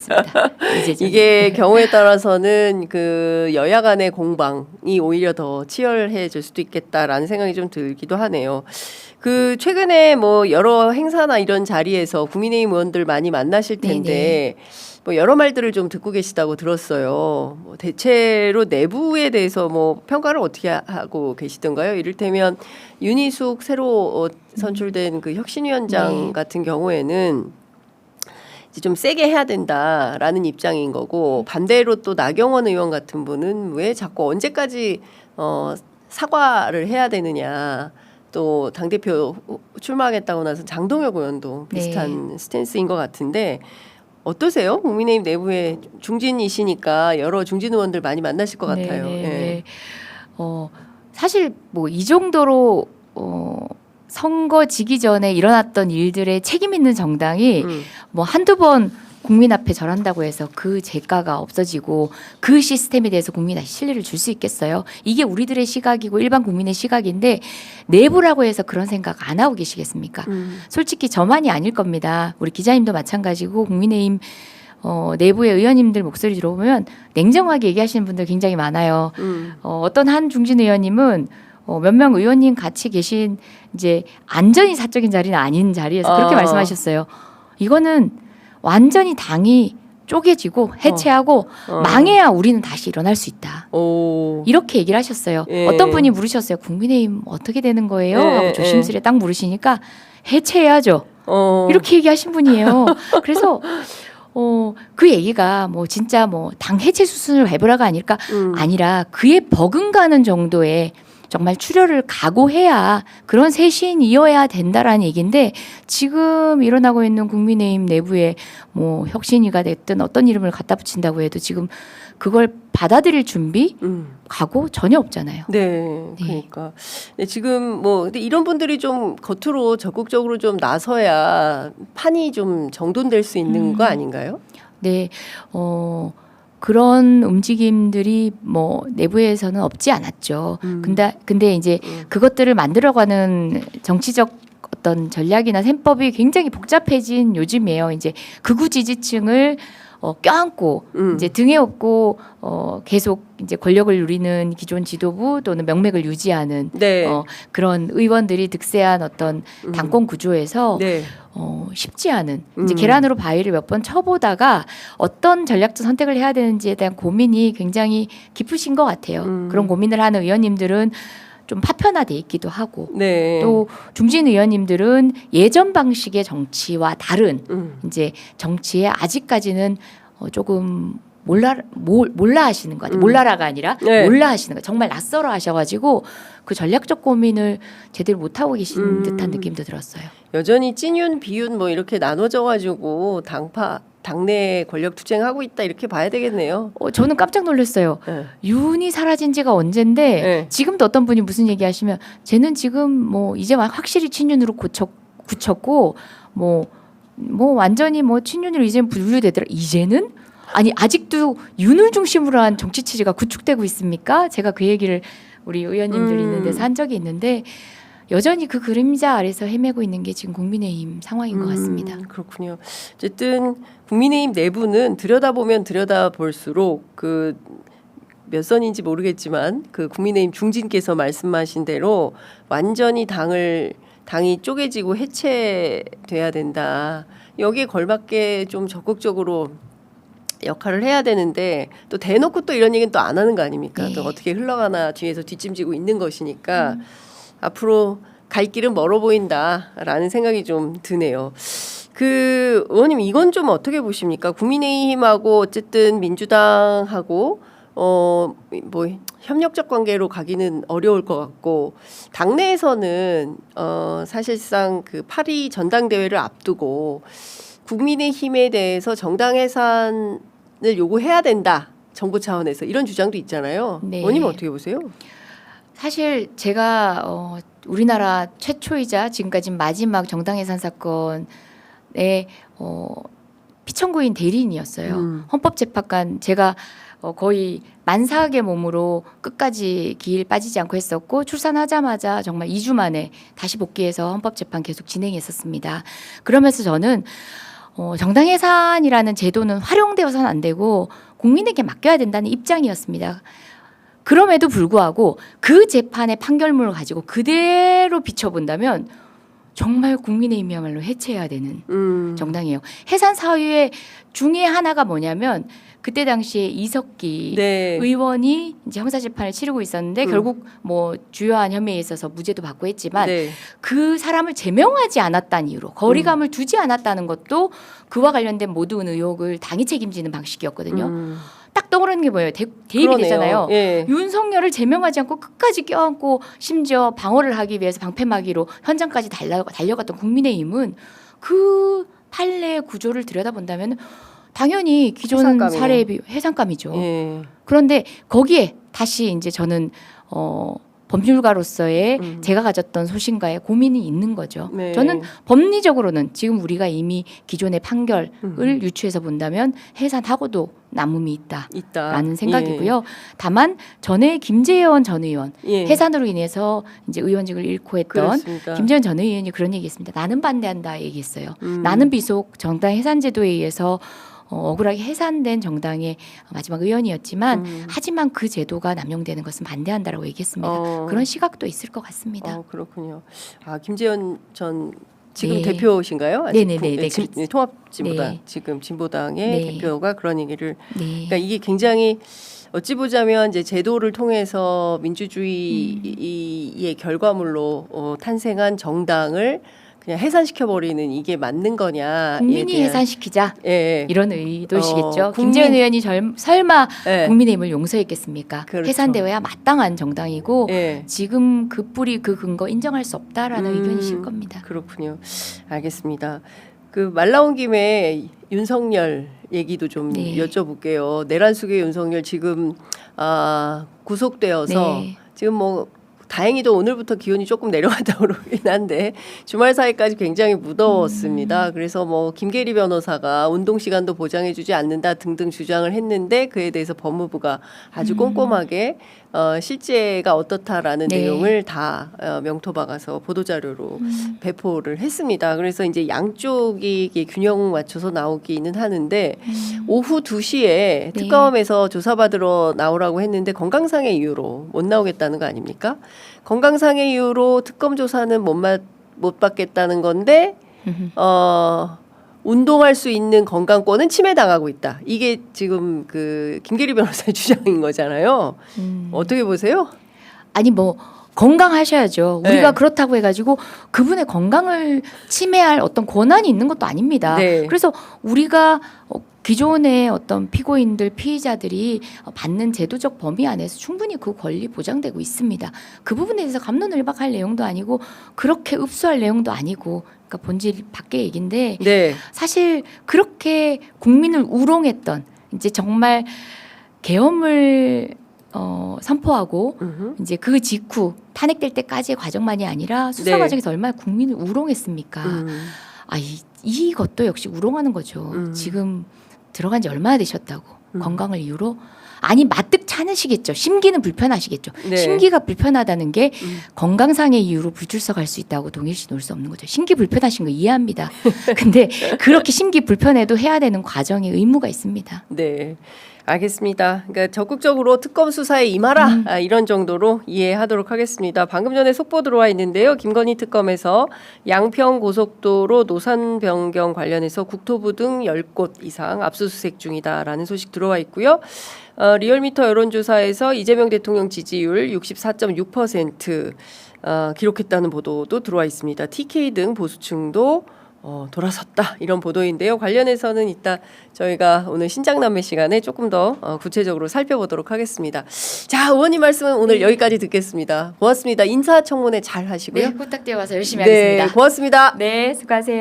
있습니다. 이게 경우에 따라서는 그 여야 간의 공방이 오히려 더 치열해질 수도 있겠다라는 생각이 좀 들기도 하네요. 그 최근에 뭐 여러 행사나 이런 자리에서 국민의힘 의원들 많이 만나실 텐데 뭐 여러 말들을 좀 듣고 계시다고 들었어요. 뭐 대체로 내부에 대해서 뭐 평가를 어떻게 하고 계시던가요? 이를테면 윤희숙 새로 선출된 그 혁신위원장 같은 경우에는 이제 좀 세게 해야 된다라는 입장인 거고, 반대로 또 나경원 의원 같은 분은 왜 자꾸 언제까지 사과를 해야 되느냐. 또 당대표 출마하겠다고 나서 장동혁 의원도 비슷한 스탠스인 것 같은데 어떠세요? 국민의힘 내부에 중진이시니까 여러 중진 의원들 많이 만나실 것 같아요. 예. 사실 뭐 이 정도로 선거 지기 전에 일어났던 일들에 책임 있는 정당이 뭐 한두 번 국민 앞에 절한다고 해서 그 재가가 없어지고 그 시스템에 대해서 국민한테 신뢰를 줄 수 있겠어요? 이게 우리들의 시각이고 일반 국민의 시각인데 내부라고 해서 그런 생각 안 하고 계시겠습니까? 솔직히 저만이 아닐 겁니다. 우리 기자님도 마찬가지고 국민의힘 내부의 의원님들 목소리 들어보면 냉정하게 얘기하시는 분들 굉장히 많아요. 어떤 한 중진 의원님은 몇 명 의원님 같이 계신 이제 안전이 사적인 자리는 아닌 자리에서 그렇게 말씀하셨어요. 이거는 완전히 당이 쪼개지고 해체하고 망해야 우리는 다시 일어날 수 있다. 이렇게 얘기를 하셨어요. 어떤 분이 물으셨어요. 국민의힘 어떻게 되는 거예요? 하고 조심스레 딱 물으시니까 해체해야죠. 이렇게 얘기하신 분이에요. 그래서 그 얘기가 뭐 진짜 뭐 당 해체 수순을 밟으라가 아니라 그에 버금가는 정도의 정말 출혈을 각오해야 그런 쇄신 이어야 된다라는 얘기인데 지금 일어나고 있는 국민의힘 내부에 뭐 혁신위가 됐든 어떤 이름을 갖다 붙인다고 해도 지금 그걸 받아들일 준비 각오 전혀 없잖아요. 네, 그러니까 지금 뭐 근데 이런 분들이 좀 겉으로 적극적으로 좀 나서야 판이 좀 정돈될 수 있는 거 아닌가요? 네, 그런 움직임들이 뭐 내부에서는 없지 않았죠. 근데 이제 그것들을 만들어가는 정치적 어떤 전략이나 셈법이 굉장히 복잡해진 요즘이에요. 이제 극우 지지층을 껴안고 이제 등에 업고 계속 이제 권력을 누리는 기존 지도부 또는 명맥을 유지하는 그런 의원들이 득세한 어떤 당권 구조에서 쉽지 않은 이제 계란으로 바위를 몇 번 쳐보다가 어떤 전략적 선택을 해야 되는지에 대한 고민이 굉장히 깊으신 것 같아요. 그런 고민을 하는 의원님들은 좀 파편화돼 있기도 하고 또 중진 의원님들은 예전 방식의 정치와 다른 이제 정치에 아직까지는 조금 몰라 하시는 것 같아요. 몰라라가 아니라 몰라 하시는 거 정말 낯설어 하셔가지고 그 전략적 고민을 제대로 못하고 계신 듯한 느낌도 들었어요. 여전히 찐윤 비윤 뭐 이렇게 나눠져가지고 당내 권력 투쟁하고 있다 이렇게 봐야 되겠네요. 저는 깜짝 놀랐어요. 윤이 사라진 지가 언젠데 지금도 어떤 분이 무슨 얘기하시면 쟤는 지금 뭐 이제 확실히 친윤으로 굳혔고 뭐 완전히 뭐 친윤으로 이제 분류되더라. 이제는 아니 아직도 윤을 중심으로 한 정치 체제가 구축되고 있습니까? 제가 그 얘기를 우리 의원님들 있는 데서 한 적이 있는데 여전히 그 그림자 아래서 헤매고 있는 게 지금 국민의힘 상황인 것 같습니다. 그렇군요. 어쨌든 국민의힘 내부는 들여다보면 들여다볼수록 그 몇 선인지 모르겠지만 그 국민의힘 중진께서 말씀하신 대로 완전히 당이 쪼개지고 해체돼야 된다. 여기에 걸맞게 좀 적극적으로 역할을 해야 되는데 또 대놓고 또 이런 얘기는 또 안 하는 거 아닙니까? 또 어떻게 흘러가나 뒤에서 뒷짐지고 있는 것이니까 앞으로 갈 길은 멀어 보인다라는 생각이 좀 드네요. 그 의원님 이건 좀 어떻게 보십니까? 국민의힘하고 어쨌든 민주당하고 뭐 협력적 관계로 가기는 어려울 것 같고 당내에서는 사실상 그 8.2 전당대회를 앞두고 국민의힘에 대해서 정당 해산을 요구해야 된다. 정부 차원에서 이런 주장도 있잖아요. 의원님은 어떻게 보세요? 사실 제가 우리나라 최초이자 지금까지 마지막 정당 해산 사건의 피청구인 대리인이었어요. 헌법재판관 제가 거의 만사하게 몸으로 끝까지 길 빠지지 않고 했었고 출산하자마자 정말 2주 만에 다시 복귀해서 헌법재판 계속 진행했었습니다. 그러면서 저는 정당 해산이라는 제도는 활용되어서는 안 되고 국민에게 맡겨야 된다는 입장이었습니다. 그럼에도 불구하고 그 재판의 판결문을 가지고 그대로 비춰본다면 정말 국민의힘이야말로 해체해야 되는 정당이에요. 해산 사유의 중에 하나가 뭐냐면 그때 당시에 이석기 네. 의원이 이제 형사재판을 치르고 있었는데 결국 뭐 주요한 혐의에 있어서 무죄도 받고 했지만 네. 그 사람을 제명하지 않았다는 이유로 거리감을 두지 않았다는 것도 그와 관련된 모든 의혹을 당이 책임지는 방식이었거든요. 딱 떠오르는 게 뭐예요? 대입이 그러네요. 되잖아요. 예. 윤석열을 제명하지 않고 끝까지 껴안고 심지어 방어를 하기 위해서 방패막이로 현장까지 달려갔던 국민의힘은 그 판례 구조를 들여다본다면 당연히 기존 해산감이네. 사례에 비해 해산감이죠. 예. 그런데 거기에 다시 이제 저는 법률가로서의 제가 가졌던 소신과의 고민이 있는 거죠. 네. 저는 법리적으로는 지금 우리가 이미 기존의 판결을 유추해서 본다면 해산하고도 남음이 있다라는 생각이고요. 다만 전에 김재현 전 의원 예. 해산으로 인해서 이제 의원직을 잃고 했던 그렇습니다. 김재현 전 의원이 그런 얘기했습니다. 나는 반대한다 얘기했어요. 나는 비속 정당 해산제도에 의해서 억울하게 해산된 정당의 마지막 의원이었지만 하지만 그 제도가 남용되는 것은 반대한다라고 얘기했습니다. 그런 시각도 있을 것 같습니다. 그렇군요. 김재현 전 지금 네. 대표신가요? 네네네. 통합진보당 네. 지금 진보당의 네. 대표가 그런 얘기를. 네. 그러니까 이게 굉장히 어찌 보자면 이제 제도를 통해서 민주주의의 결과물로 탄생한 정당을 그냥 해산시켜 버리는 이게 맞는 거냐? 국민이 해산시키자 예. 이런 의도시겠죠. 국민- 김재현 의원이 설마 예. 국민의힘을 용서했겠습니까? 그렇죠. 해산되어야 마땅한 정당이고 예. 지금 그 뿌리 그 근거 인정할 수 없다라는 의견이실 겁니다. 그렇군요. 알겠습니다. 그 말 나온 김에 윤석열 얘기도 좀 네. 여쭤볼게요. 내란 속의 윤석열 지금 구속되어서 네. 지금 뭐 다행히도 오늘부터 기온이 조금 내려갔다고 그러긴 한데 주말 사이까지 굉장히 무더웠습니다. 그래서 뭐 김계리 변호사가 운동 시간도 보장해주지 않는다 등등 주장을 했는데 그에 대해서 법무부가 아주 꼼꼼하게 실제가 어떻다라는 네. 내용을 다 명토 박아서 보도자료로 배포를 했습니다. 그래서 이제 양쪽이 이게 균형 맞춰서 나오기는 하는데 오후 2시에 특검에서 조사받으러 나오라고 했는데 건강상의 이유로 못 나오겠다는 거 아닙니까? 건강상의 이유로 특검 조사는 못 받겠다는 건데 운동할 수 있는 건강권은 침해당하고 있다. 이게 지금 그 김계리 변호사의 주장인 거잖아요. 어떻게 보세요? 아니 뭐 건강하셔야죠. 네. 우리가 그렇다고 해가지고 그분의 건강을 침해할 어떤 권한이 있는 것도 아닙니다. 네. 그래서 우리가 기존의 어떤 피고인들, 피의자들이 받는 제도적 범위 안에서 충분히 그 권리 보장되고 있습니다. 그 부분에 대해서 갑론을박할 내용도 아니고 그렇게 읍수할 내용도 아니고 그러니까 본질 밖의 얘기인데 네. 사실 그렇게 국민을 우롱했던 이제 정말 계엄을 선포하고 이제 그 직후 탄핵될 때까지의 과정만이 아니라 수사 네. 과정에서 얼마나 국민을 우롱했습니까? 이것도 역시 우롱하는 거죠. 지금 들어간 지 얼마나 되셨다고 건강을 이유로 아니 마뜩 차으시겠죠. 심기는 불편하시겠죠. 네. 심기가 불편하다는 게 건강상의 이유로 불출석할 수 있다고 동일시 놓을 수 없는 거죠. 심기 불편하신 거 이해합니다. 근데 그렇게 심기 불편해도 해야 되는 과정에 의무가 있습니다. 네. 알겠습니다. 그러니까 적극적으로 특검 수사에 임하라 이런 정도로 이해하도록 하겠습니다. 방금 전에 속보 들어와 있는데요. 김건희 특검에서 양평 고속도로 노선 변경 관련해서 국토부 등 10곳 이상 압수수색 중이다라는 소식 들어와 있고요. 리얼미터 여론조사에서 이재명 대통령 지지율 64.6% 기록했다는 보도도 들어와 있습니다. TK 등 보수층도 돌아섰다 이런 보도인데요. 관련해서는 이따 저희가 오늘 신장남매 시간에 조금 더 구체적으로 살펴보도록 하겠습니다. 자, 의원님 말씀은 오늘 여기까지 듣겠습니다. 고맙습니다. 인사청문회 잘 하시고요. 네, 부탁드려 와서 열심히 네, 하겠습니다. 고맙습니다. 네, 수고하세요.